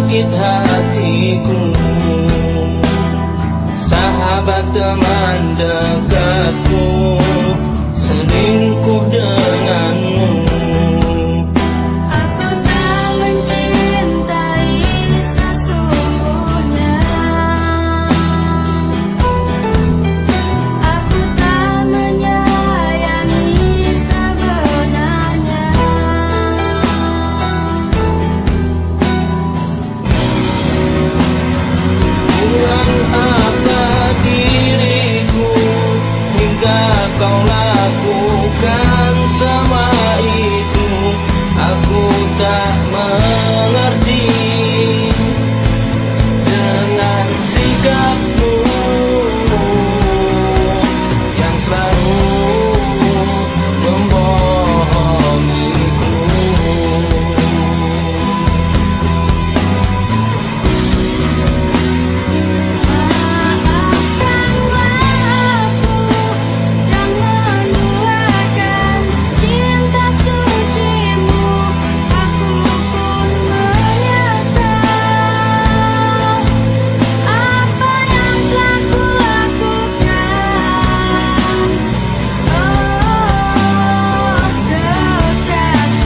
sakit hatiku. Sahabat teman dekatku selingkuh denganmu. Aku tak mencintai sesungguhnya. Aku tak menyayangi sebenarnya. Kurang apa diriku hingga kau lakukan semua itu. Aku tak mengerti dengan sikapmu yang selalu membohongiku. Maafkanlah aku yang menduakan cinta sucimu. Aku pun menyesal apa yang telah kulakukan. Oh, kekasihku.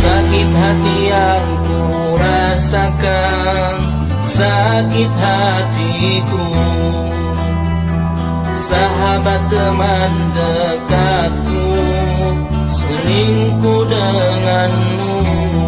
Sakit hati yang ku rasakan, sakit hatiku. Sahabat teman dekatku selingkuh denganmu.